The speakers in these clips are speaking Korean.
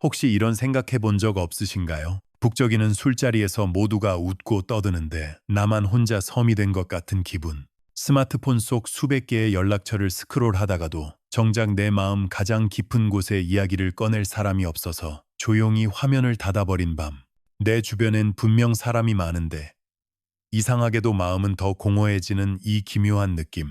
혹시 이런 생각해 본 적 없으신가요? 북적이는 술자리에서 모두가 웃고 떠드는데 나만 혼자 섬이 된 것 같은 기분. 스마트폰 속 수백 개의 연락처를 스크롤하다가도 정작 내 마음 가장 깊은 곳에 이야기를 꺼낼 사람이 없어서 조용히 화면을 닫아버린 밤. 내 주변엔 분명 사람이 많은데 이상하게도 마음은 더 공허해지는 이 기묘한 느낌.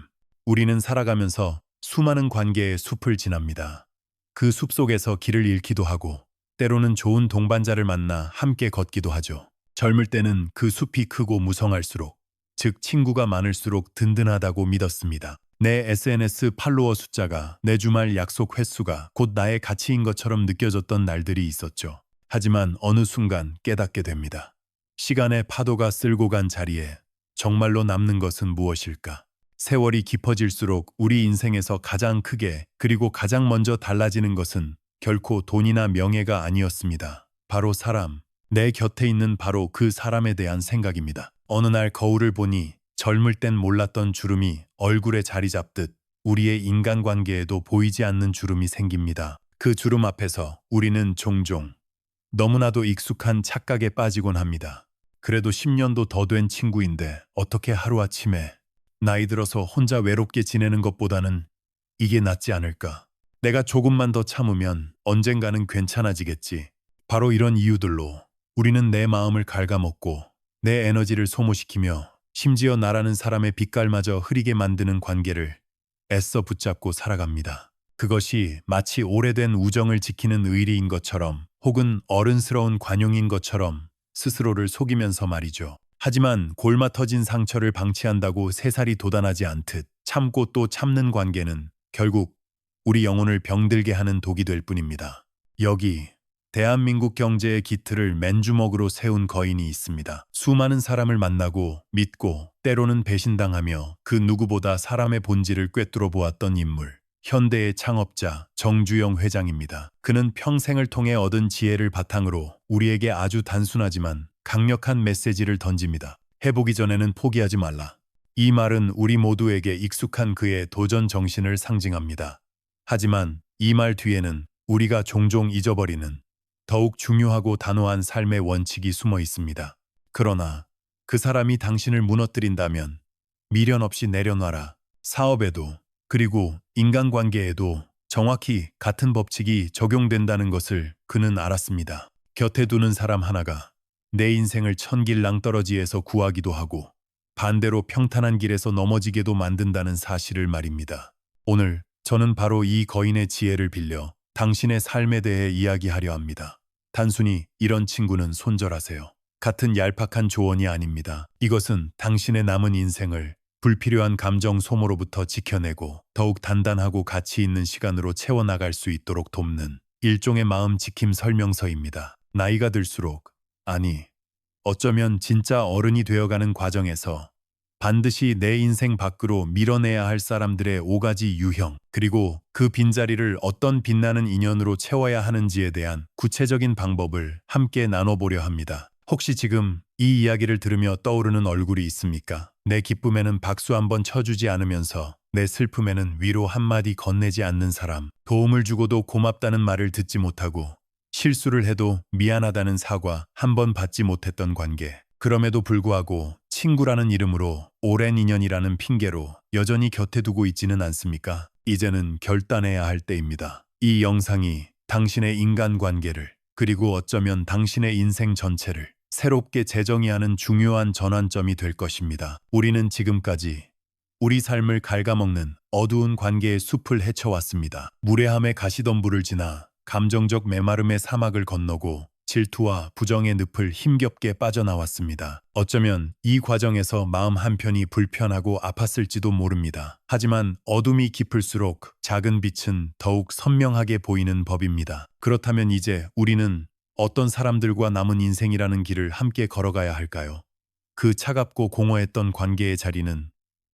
우리는 살아가면서 수많은 관계의 숲을 지납니다. 그 숲 속에서 길을 잃기도 하고 때로는 좋은 동반자를 만나 함께 걷기도 하죠. 젊을 때는 그 숲이 크고 무성할수록, 즉 친구가 많을수록 든든하다고 믿었습니다. 내 SNS 팔로워 숫자가, 내 주말 약속 횟수가 곧 나의 가치인 것처럼 느껴졌던 날들이 있었죠. 하지만 어느 순간 깨닫게 됩니다. 시간의 파도가 쓸고 간 자리에 정말로 남는 것은 무엇일까? 세월이 깊어질수록 우리 인생에서 가장 크게 그리고 가장 먼저 달라지는 것은 결코 돈이나 명예가 아니었습니다. 바로 사람, 내 곁에 있는 바로 그 사람에 대한 생각입니다. 어느 날 거울을 보니 젊을 땐 몰랐던 주름이 얼굴에 자리 잡듯 우리의 인간관계에도 보이지 않는 주름이 생깁니다. 그 주름 앞에서 우리는 종종 너무나도 익숙한 착각에 빠지곤 합니다. 그래도 10년도 더 된 친구인데 어떻게 하루아침에 나이 들어서 혼자 외롭게 지내는 것보다는 이게 낫지 않을까? 내가 조금만 더 참으면 언젠가는 괜찮아지겠지. 바로 이런 이유들로 우리는 내 마음을 갉아먹고 내 에너지를 소모시키며 심지어 나라는 사람의 빛깔마저 흐리게 만드는 관계를 애써 붙잡고 살아갑니다. 그것이 마치 오래된 우정을 지키는 의리인 것처럼 혹은 어른스러운 관용인 것처럼 스스로를 속이면서 말이죠. 하지만 골마 터진 상처를 방치한다고 새살이 돋아나지 않듯 참고 또 참는 관계는 결국 우리 영혼을 병들게 하는 독이 될 뿐입니다. 여기 대한민국 경제의 기틀을 맨주먹으로 세운 거인이 있습니다. 수많은 사람을 만나고 믿고 때로는 배신당하며 그 누구보다 사람의 본질을 꿰뚫어 보았던 인물. 현대의 창업자 정주영 회장입니다. 그는 평생을 통해 얻은 지혜를 바탕으로 우리에게 아주 단순하지만 강력한 메시지를 던집니다. 해보기 전에는 포기하지 말라. 이 말은 우리 모두에게 익숙한 그의 도전 정신을 상징합니다. 하지만 이 말 뒤에는 우리가 종종 잊어버리는 더욱 중요하고 단호한 삶의 원칙이 숨어 있습니다. 그러나 그 사람이 당신을 무너뜨린다면 미련 없이 내려놔라. 사업에도 그리고 인간관계에도 정확히 같은 법칙이 적용된다는 것을 그는 알았습니다. 곁에 두는 사람 하나가 내 인생을 천길 낭떠러지에서 구하기도 하고 반대로 평탄한 길에서 넘어지게도 만든다는 사실을 말입니다. 오늘 저는 바로 이 거인의 지혜를 빌려 당신의 삶에 대해 이야기하려 합니다. 단순히 이런 친구는 손절하세요. 같은 얄팍한 조언이 아닙니다. 이것은 당신의 남은 인생을 불필요한 감정 소모로부터 지켜내고 더욱 단단하고 가치 있는 시간으로 채워나갈 수 있도록 돕는 일종의 마음 지킴 설명서입니다. 나이가 들수록, 아니, 어쩌면 진짜 어른이 되어가는 과정에서 반드시 내 인생 밖으로 밀어내야 할 사람들의 5가지 유형, 그리고 그 빈자리를 어떤 빛나는 인연으로 채워야 하는지에 대한 구체적인 방법을 함께 나눠보려 합니다. 혹시 지금 이 이야기를 들으며 떠오르는 얼굴이 있습니까? 내 기쁨에는 박수 한번 쳐주지 않으면서 내 슬픔에는 위로 한마디 건네지 않는 사람, 도움을 주고도 고맙다는 말을 듣지 못하고 실수를 해도 미안하다는 사과 한 번 받지 못했던 관계. 그럼에도 불구하고 친구라는 이름으로 오랜 인연이라는 핑계로 여전히 곁에 두고 있지는 않습니까? 이제는 결단해야 할 때입니다. 이 영상이 당신의 인간관계를 그리고 어쩌면 당신의 인생 전체를 새롭게 재정의하는 중요한 전환점이 될 것입니다. 우리는 지금까지 우리 삶을 갉아먹는 어두운 관계의 숲을 헤쳐왔습니다. 무례함의 가시덤불을 지나 감정적 메마름의 사막을 건너고 질투와 부정의 늪을 힘겹게 빠져나왔습니다. 어쩌면 이 과정에서 마음 한편이 불편하고 아팠을지도 모릅니다. 하지만 어둠이 깊을수록 작은 빛은 더욱 선명하게 보이는 법입니다. 그렇다면 이제 우리는 어떤 사람들과 남은 인생이라는 길을 함께 걸어가야 할까요? 그 차갑고 공허했던 관계의 자리는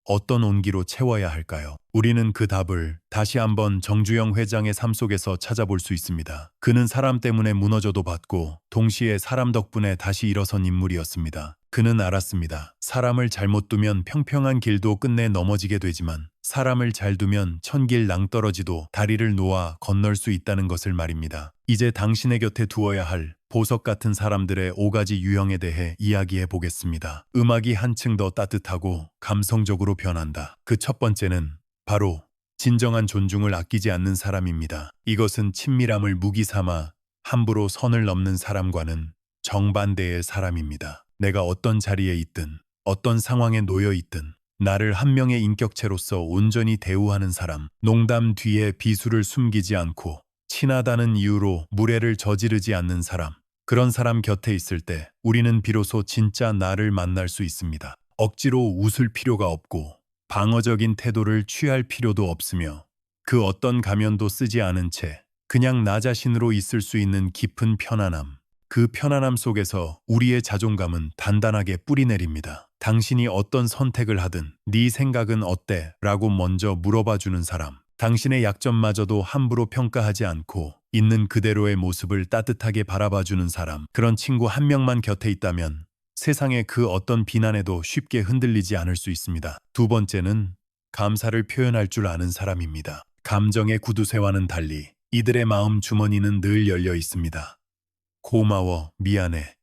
어떤 온기로 채워야 할까요? 우리는 그 답을 다시 한번 정주영 회장의 삶 속에서 찾아볼 수 있습니다. 그는 사람 때문에 무너져도 받고 동시에 사람 덕분에 다시 일어선 인물이었습니다. 그는 알았습니다. 사람을 잘못 두면 평평한 길도 끝내 넘어지게 되지만 사람을 잘 두면 천길 낭떠러지도 다리를 놓아 건널 수 있다는 것을 말입니다. 이제 당신의 곁에 두어야 할 보석 같은 사람들의 5가지 유형에 대해 이야기해 보겠습니다. 음악이 한층 더 따뜻하고 감성적으로 변한다. 그 첫 번째는 바로 진정한 존중을 아끼지 않는 사람입니다. 이것은 친밀함을 무기 삼아 함부로 선을 넘는 사람과는 정반대의 사람입니다. 내가 어떤 자리에 있든 어떤 상황에 놓여 있든 나를 한 명의 인격체로서 온전히 대우하는 사람, 농담 뒤에 비수를 숨기지 않고 친하다는 이유로 무례를 저지르지 않는 사람, 그런 사람 곁에 있을 때 우리는 비로소 진짜 나를 만날 수 있습니다. 억지로 웃을 필요가 없고 방어적인 태도를 취할 필요도 없으며 그 어떤 가면도 쓰지 않은 채 그냥 나 자신으로 있을 수 있는 깊은 편안함. 그 편안함 속에서 우리의 자존감은 단단하게 뿌리내립니다. 당신이 어떤 선택을 하든 네 생각은 어때? 라고 먼저 물어봐주는 사람. 당신의 약점마저도 함부로 평가하지 않고 있는 그대로의 모습을 따뜻하게 바라봐주는 사람. 그런 친구 한 명만 곁에 있다면 세상의 그 어떤 비난에도 쉽게 흔들리지 않을 수 있습니다. 두 번째는 감사를 표현할 줄 아는 사람입니다. 감정의 구두쇠와는 달리 이들의 마음 주머니는 늘 열려 있습니다. 고마워, 미안해.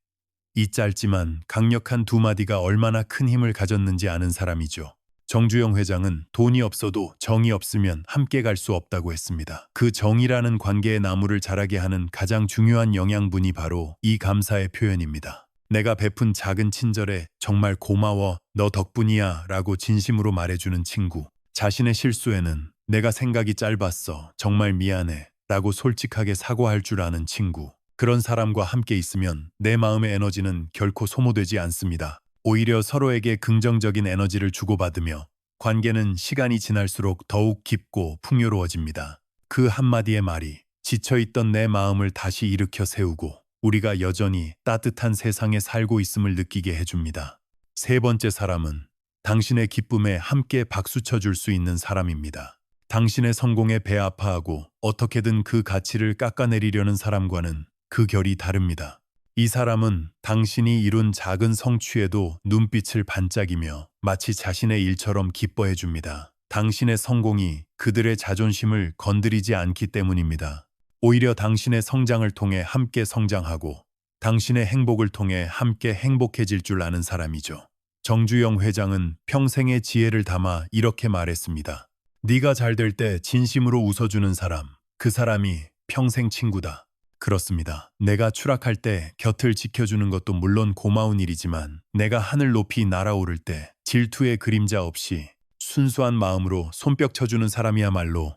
이 짧지만 강력한 두 마디가 얼마나 큰 힘을 가졌는지 아는 사람이죠. 정주영 회장은 돈이 없어도 정이 없으면 함께 갈 수 없다고 했습니다. 그 정이라는 관계의 나무를 자라게 하는 가장 중요한 영양분이 바로 이 감사의 표현입니다. 내가 베푼 작은 친절에 정말 고마워, 너 덕분이야 라고 진심으로 말해주는 친구. 자신의 실수에는 내가 생각이 짧았어, 정말 미안해 라고 솔직하게 사과할 줄 아는 친구. 그런 사람과 함께 있으면 내 마음의 에너지는 결코 소모되지 않습니다. 오히려 서로에게 긍정적인 에너지를 주고받으며 관계는 시간이 지날수록 더욱 깊고 풍요로워집니다. 그 한마디의 말이 지쳐있던 내 마음을 다시 일으켜 세우고 우리가 여전히 따뜻한 세상에 살고 있음을 느끼게 해줍니다. 세 번째 사람은 당신의 기쁨에 함께 박수 쳐줄 수 있는 사람입니다. 당신의 성공에 배 아파하고 어떻게든 그 가치를 깎아내리려는 사람과는 그 결이 다릅니다. 이 사람은 당신이 이룬 작은 성취에도 눈빛을 반짝이며 마치 자신의 일처럼 기뻐해 줍니다. 당신의 성공이 그들의 자존심을 건드리지 않기 때문입니다. 오히려 당신의 성장을 통해 함께 성장하고 당신의 행복을 통해 함께 행복해질 줄 아는 사람이죠. 정주영 회장은 평생의 지혜를 담아 이렇게 말했습니다. 네가 잘 될 때 진심으로 웃어주는 사람, 그 사람이 평생 친구다. 그렇습니다. 내가 추락할 때 곁을 지켜주는 것도 물론 고마운 일이지만 내가 하늘 높이 날아오를 때 질투의 그림자 없이 순수한 마음으로 손뼉 쳐주는 사람이야말로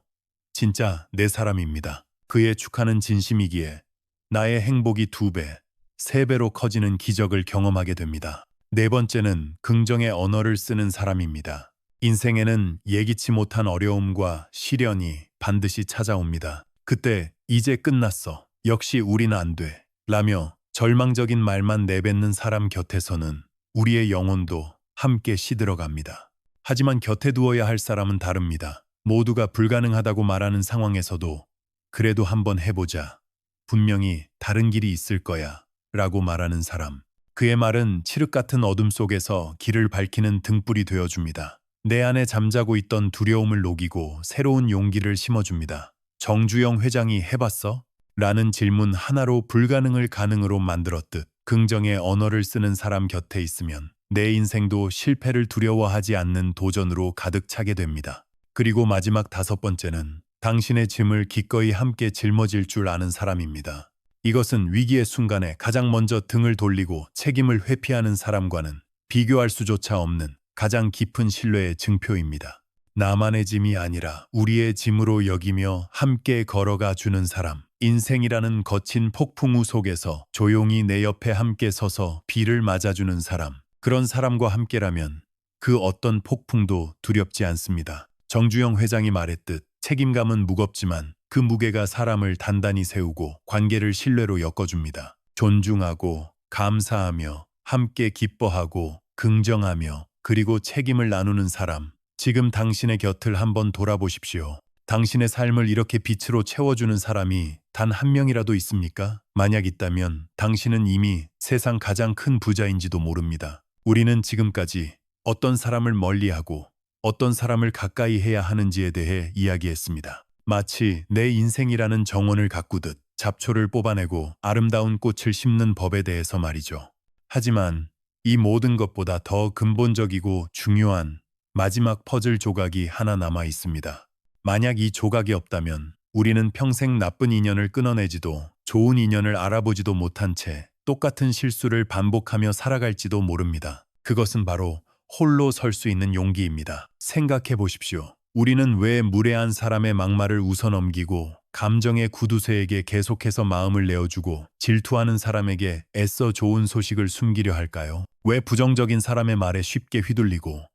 진짜 내 사람입니다. 그의 축하는 진심이기에 나의 행복이 2배, 3배로 커지는 기적을 경험하게 됩니다. 네 번째는 긍정의 언어를 쓰는 사람입니다. 인생에는 예기치 못한 어려움과 시련이 반드시 찾아옵니다. 그때 이제 끝났어. 역시 우린 안 돼. 라며 절망적인 말만 내뱉는 사람 곁에서는 우리의 영혼도 함께 시들어갑니다. 하지만 곁에 두어야 할 사람은 다릅니다. 모두가 불가능하다고 말하는 상황에서도 그래도 한번 해보자. 분명히 다른 길이 있을 거야. 라고 말하는 사람. 그의 말은 칠흑 같은 어둠 속에서 길을 밝히는 등불이 되어줍니다. 내 안에 잠자고 있던 두려움을 녹이고 새로운 용기를 심어줍니다. 정주영 회장이 해봤어? 라는 질문 하나로 불가능을 가능으로 만들었듯 긍정의 언어를 쓰는 사람 곁에 있으면 내 인생도 실패를 두려워하지 않는 도전으로 가득 차게 됩니다. 그리고 마지막 5번째는 당신의 짐을 기꺼이 함께 짊어질 줄 아는 사람입니다. 이것은 위기의 순간에 가장 먼저 등을 돌리고 책임을 회피하는 사람과는 비교할 수조차 없는 가장 깊은 신뢰의 증표입니다. 나만의 짐이 아니라 우리의 짐으로 여기며 함께 걸어가 주는 사람. 인생이라는 거친 폭풍우 속에서 조용히 내 옆에 함께 서서 비를 맞아주는 사람. 그런 사람과 함께라면 그 어떤 폭풍도 두렵지 않습니다. 정주영 회장이 말했듯 책임감은 무겁지만 그 무게가 사람을 단단히 세우고 관계를 신뢰로 엮어줍니다. 존중하고 감사하며 함께 기뻐하고 긍정하며 그리고 책임을 나누는 사람. 지금 당신의 곁을 한번 돌아보십시오. 당신의 삶을 이렇게 빛으로 채워주는 사람이 단 한 명이라도 있습니까? 만약 있다면 당신은 이미 세상 가장 큰 부자인지도 모릅니다. 우리는 지금까지 어떤 사람을 멀리하고 어떤 사람을 가까이 해야 하는지에 대해 이야기했습니다. 마치 내 인생이라는 정원을 가꾸듯 잡초를 뽑아내고 아름다운 꽃을 심는 법에 대해서 말이죠. 하지만 이 모든 것보다 더 근본적이고 중요한 마지막 퍼즐 조각이 하나 남아 있습니다. 만약 이 조각이 없다면 우리는 평생 나쁜 인연을 끊어내지도 좋은 인연을 알아보지도 못한 채 똑같은 실수를 반복하며 살아갈지도 모릅니다. 그것은 바로 홀로 설 수 있는 용기입니다. 생각해 보십시오. 우리는 왜 무례한 사람의 막말을 웃어넘기고 감정의 구두쇠에게 계속해서 마음을 내어주고 질투하는 사람에게 애써 좋은 소식을 숨기려 할까요? 왜 부정적인 사람의 말에 쉽게 휘둘리고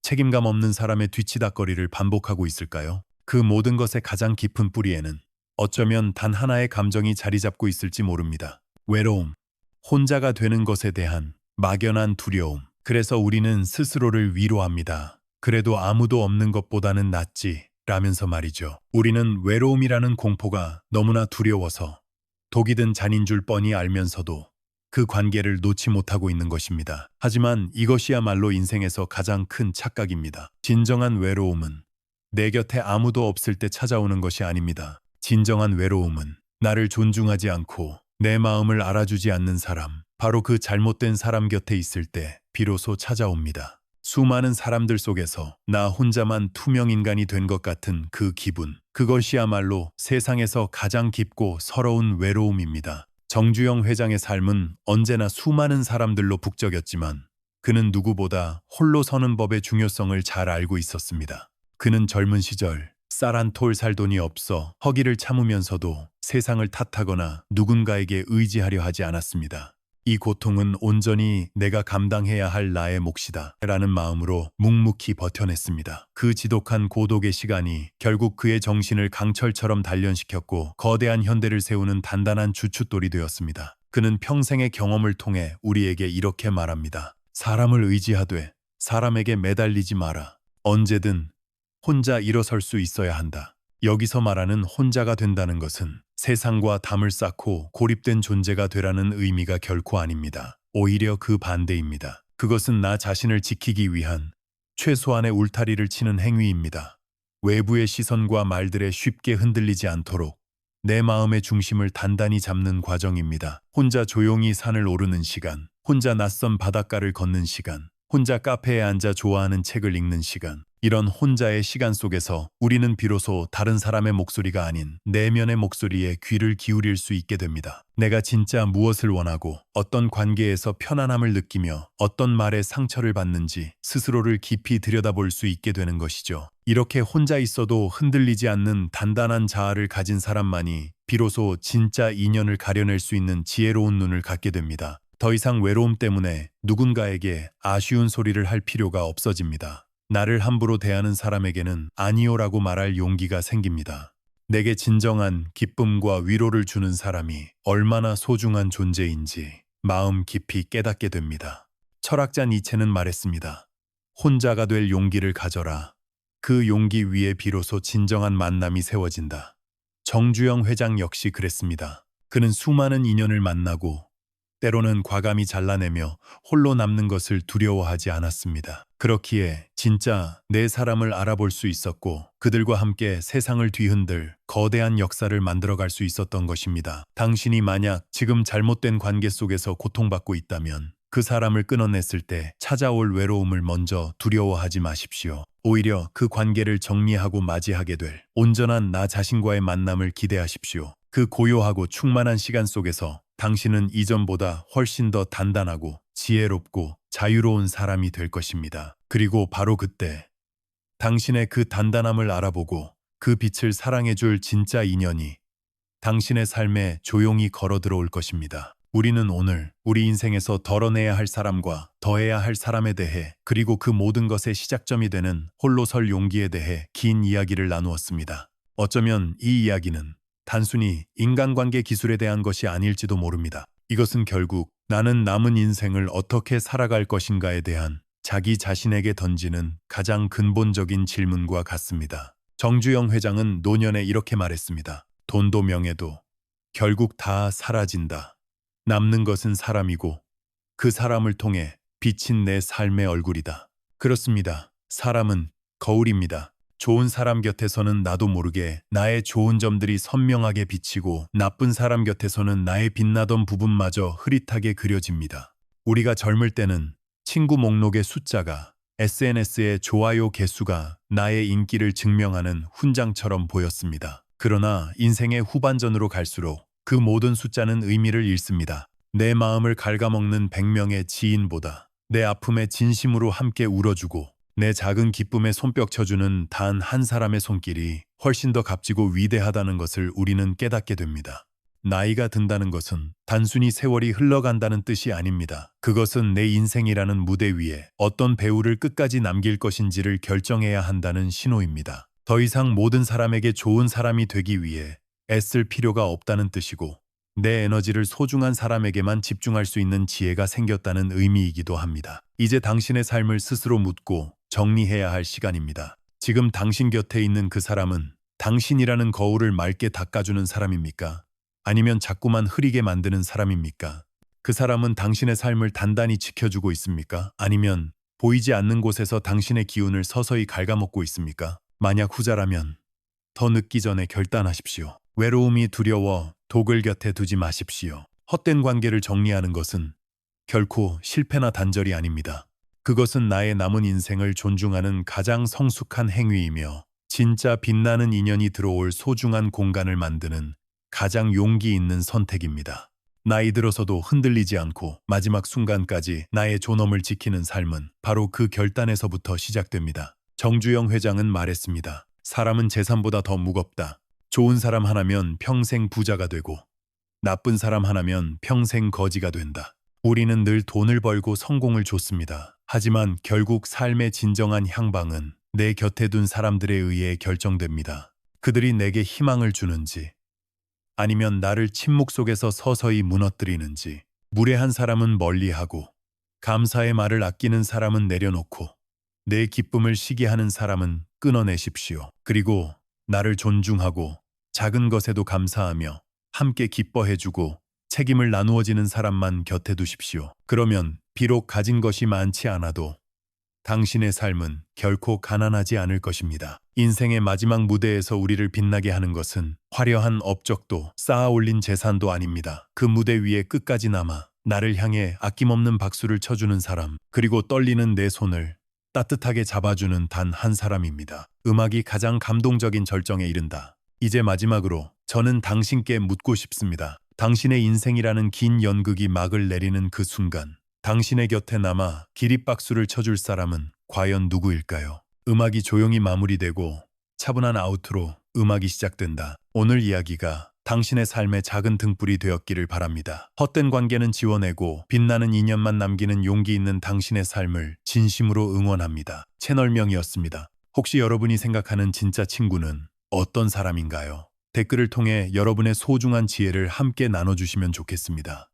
책임감 없는 사람의 뒤치다꺼리를 반복하고 있을까요? 그 모든 것의 가장 깊은 뿌리에는 어쩌면 단 하나의 감정이 자리 잡고 있을지 모릅니다. 외로움, 혼자가 되는 것에 대한 막연한 두려움. 그래서 우리는 스스로를 위로합니다. 그래도 아무도 없는 것보다는 낫지 라면서 말이죠. 우리는 외로움이라는 공포가 너무나 두려워서 독이 든 잔인 줄 뻔히 알면서도 그 관계를 놓지 못하고 있는 것입니다. 하지만 이것이야말로 인생에서 가장 큰 착각입니다. 진정한 외로움은 내 곁에 아무도 없을 때 찾아오는 것이 아닙니다. 진정한 외로움은 나를 존중하지 않고 내 마음을 알아주지 않는 사람, 바로 그 잘못된 사람 곁에 있을 때 비로소 찾아옵니다. 수많은 사람들 속에서 나 혼자만 투명 인간이 된 것 같은 그 기분, 그것이야말로 세상에서 가장 깊고 서러운 외로움입니다. 정주영 회장의 삶은 언제나 수많은 사람들로 북적였지만 그는 누구보다 홀로 서는 법의 중요성을 잘 알고 있었습니다. 그는 젊은 시절 쌀 한 톨 살 돈이 없어 허기를 참으면서도 세상을 탓하거나 누군가에게 의지하려 하지 않았습니다. 이 고통은 온전히 내가 감당해야 할 나의 몫이다 라는 마음으로 묵묵히 버텨냈습니다. 그 지독한 고독의 시간이 결국 그의 정신을 강철처럼 단련시켰고 거대한 현대를 세우는 단단한 주춧돌이 되었습니다. 그는 평생의 경험을 통해 우리에게 이렇게 말합니다. 사람을 의지하되 사람에게 매달리지 마라. 언제든 혼자 일어설 수 있어야 한다. 여기서 말하는 혼자가 된다는 것은 세상과 담을 쌓고 고립된 존재가 되라는 의미가 결코 아닙니다. 오히려 그 반대입니다. 그것은 나 자신을 지키기 위한 최소한의 울타리를 치는 행위입니다. 외부의 시선과 말들에 쉽게 흔들리지 않도록 내 마음의 중심을 단단히 잡는 과정입니다. 혼자 조용히 산을 오르는 시간, 혼자 낯선 바닷가를 걷는 시간, 혼자 카페에 앉아 좋아하는 책을 읽는 시간, 이런 혼자의 시간 속에서 우리는 비로소 다른 사람의 목소리가 아닌 내면의 목소리에 귀를 기울일 수 있게 됩니다. 내가 진짜 무엇을 원하고 어떤 관계에서 편안함을 느끼며 어떤 말에 상처를 받는지 스스로를 깊이 들여다볼 수 있게 되는 것이죠. 이렇게 혼자 있어도 흔들리지 않는 단단한 자아를 가진 사람만이 비로소 진짜 인연을 가려낼 수 있는 지혜로운 눈을 갖게 됩니다. 더 이상 외로움 때문에 누군가에게 아쉬운 소리를 할 필요가 없어집니다. 나를 함부로 대하는 사람에게는 아니요라고 말할 용기가 생깁니다. 내게 진정한 기쁨과 위로를 주는 사람이 얼마나 소중한 존재인지 마음 깊이 깨닫게 됩니다. 철학자 니체는 말했습니다. 혼자가 될 용기를 가져라. 그 용기 위에 비로소 진정한 만남이 세워진다. 정주영 회장 역시 그랬습니다. 그는 수많은 인연을 만나고 때로는 과감히 잘라내며 홀로 남는 것을 두려워하지 않았습니다. 그렇기에 진짜 내 사람을 알아볼 수 있었고 그들과 함께 세상을 뒤흔들 거대한 역사를 만들어갈 수 있었던 것입니다. 당신이 만약 지금 잘못된 관계 속에서 고통받고 있다면 그 사람을 끊어냈을 때 찾아올 외로움을 먼저 두려워하지 마십시오. 오히려 그 관계를 정리하고 맞이하게 될 온전한 나 자신과의 만남을 기대하십시오. 그 고요하고 충만한 시간 속에서 당신은 이전보다 훨씬 더 단단하고 지혜롭고 자유로운 사람이 될 것입니다. 그리고 바로 그때 당신의 그 단단함을 알아보고 그 빛을 사랑해줄 진짜 인연이 당신의 삶에 조용히 걸어 들어올 것입니다. 우리는 오늘 우리 인생에서 덜어내야 할 사람과 더해야 할 사람에 대해 그리고 그 모든 것의 시작점이 되는 홀로 설 용기에 대해 긴 이야기를 나누었습니다. 어쩌면 이 이야기는 단순히 인간관계 기술에 대한 것이 아닐지도 모릅니다. 이것은 결국 나는 남은 인생을 어떻게 살아갈 것인가에 대한 자기 자신에게 던지는 가장 근본적인 질문과 같습니다. 정주영 회장은 노년에 이렇게 말했습니다. 돈도 명예도 결국 다 사라진다. 남는 것은 사람이고 그 사람을 통해 비친 내 삶의 얼굴이다. 그렇습니다. 사람은 거울입니다. 좋은 사람 곁에서는 나도 모르게 나의 좋은 점들이 선명하게 비치고 나쁜 사람 곁에서는 나의 빛나던 부분마저 흐릿하게 그려집니다. 우리가 젊을 때는 친구 목록의 숫자가 SNS의 좋아요 개수가 나의 인기를 증명하는 훈장처럼 보였습니다. 그러나 인생의 후반전으로 갈수록 그 모든 숫자는 의미를 잃습니다. 내 마음을 갉아먹는 100명의 지인보다 내 아픔에 진심으로 함께 울어주고 내 작은 기쁨에 손뼉 쳐주는 단 한 사람의 손길이 훨씬 더 값지고 위대하다는 것을 우리는 깨닫게 됩니다. 나이가 든다는 것은 단순히 세월이 흘러간다는 뜻이 아닙니다. 그것은 내 인생이라는 무대 위에 어떤 배우를 끝까지 남길 것인지를 결정해야 한다는 신호입니다. 더 이상 모든 사람에게 좋은 사람이 되기 위해 애쓸 필요가 없다는 뜻이고 내 에너지를 소중한 사람에게만 집중할 수 있는 지혜가 생겼다는 의미이기도 합니다. 이제 당신의 삶을 스스로 묻고 정리해야 할 시간입니다. 지금 당신 곁에 있는 그 사람은 당신이라는 거울을 맑게 닦아주는 사람입니까? 아니면 자꾸만 흐리게 만드는 사람입니까? 그 사람은 당신의 삶을 단단히 지켜주고 있습니까? 아니면 보이지 않는 곳에서 당신의 기운을 서서히 갉아먹고 있습니까? 만약 후자라면 더 늦기 전에 결단하십시오. 외로움이 두려워 독을 곁에 두지 마십시오. 헛된 관계를 정리하는 것은 결코 실패나 단절이 아닙니다. 그것은 나의 남은 인생을 존중하는 가장 성숙한 행위이며 진짜 빛나는 인연이 들어올 소중한 공간을 만드는 가장 용기 있는 선택입니다. 나이 들어서도 흔들리지 않고 마지막 순간까지 나의 존엄을 지키는 삶은 바로 그 결단에서부터 시작됩니다. 정주영 회장은 말했습니다. 사람은 재산보다 더 무겁다. 좋은 사람 하나면 평생 부자가 되고 나쁜 사람 하나면 평생 거지가 된다. 우리는 늘 돈을 벌고 성공을 줬습니다. 하지만 결국 삶의 진정한 향방은 내 곁에 둔 사람들에 의해 결정됩니다. 그들이 내게 희망을 주는지 아니면 나를 침묵 속에서 서서히 무너뜨리는지. 무례한 사람은 멀리하고 감사의 말을 아끼는 사람은 내려놓고 내 기쁨을 시기하는 사람은 끊어내십시오. 그리고 나를 존중하고 작은 것에도 감사하며 함께 기뻐해주고 책임을 나누어지는 사람만 곁에 두십시오. 그러면 비록 가진 것이 많지 않아도 당신의 삶은 결코 가난하지 않을 것입니다. 인생의 마지막 무대에서 우리를 빛나게 하는 것은 화려한 업적도 쌓아 올린 재산도 아닙니다. 그 무대 위에 끝까지 남아 나를 향해 아낌없는 박수를 쳐주는 사람, 그리고 떨리는 내 손을 따뜻하게 잡아주는 단 한 사람입니다. 음악이 가장 감동적인 절정에 이른다. 이제 마지막으로 저는 당신께 묻고 싶습니다. 당신의 인생이라는 긴 연극이 막을 내리는 그 순간, 당신의 곁에 남아 기립박수를 쳐줄 사람은 과연 누구일까요? 음악이 조용히 마무리되고 차분한 아우트로 음악이 시작된다. 오늘 이야기가 당신의 삶의 작은 등불이 되었기를 바랍니다. 헛된 관계는 지워내고 빛나는 인연만 남기는 용기 있는 당신의 삶을 진심으로 응원합니다. 채널명이었습니다. 혹시 여러분이 생각하는 진짜 친구는 어떤 사람인가요? 댓글을 통해 여러분의 소중한 지혜를 함께 나눠주시면 좋겠습니다.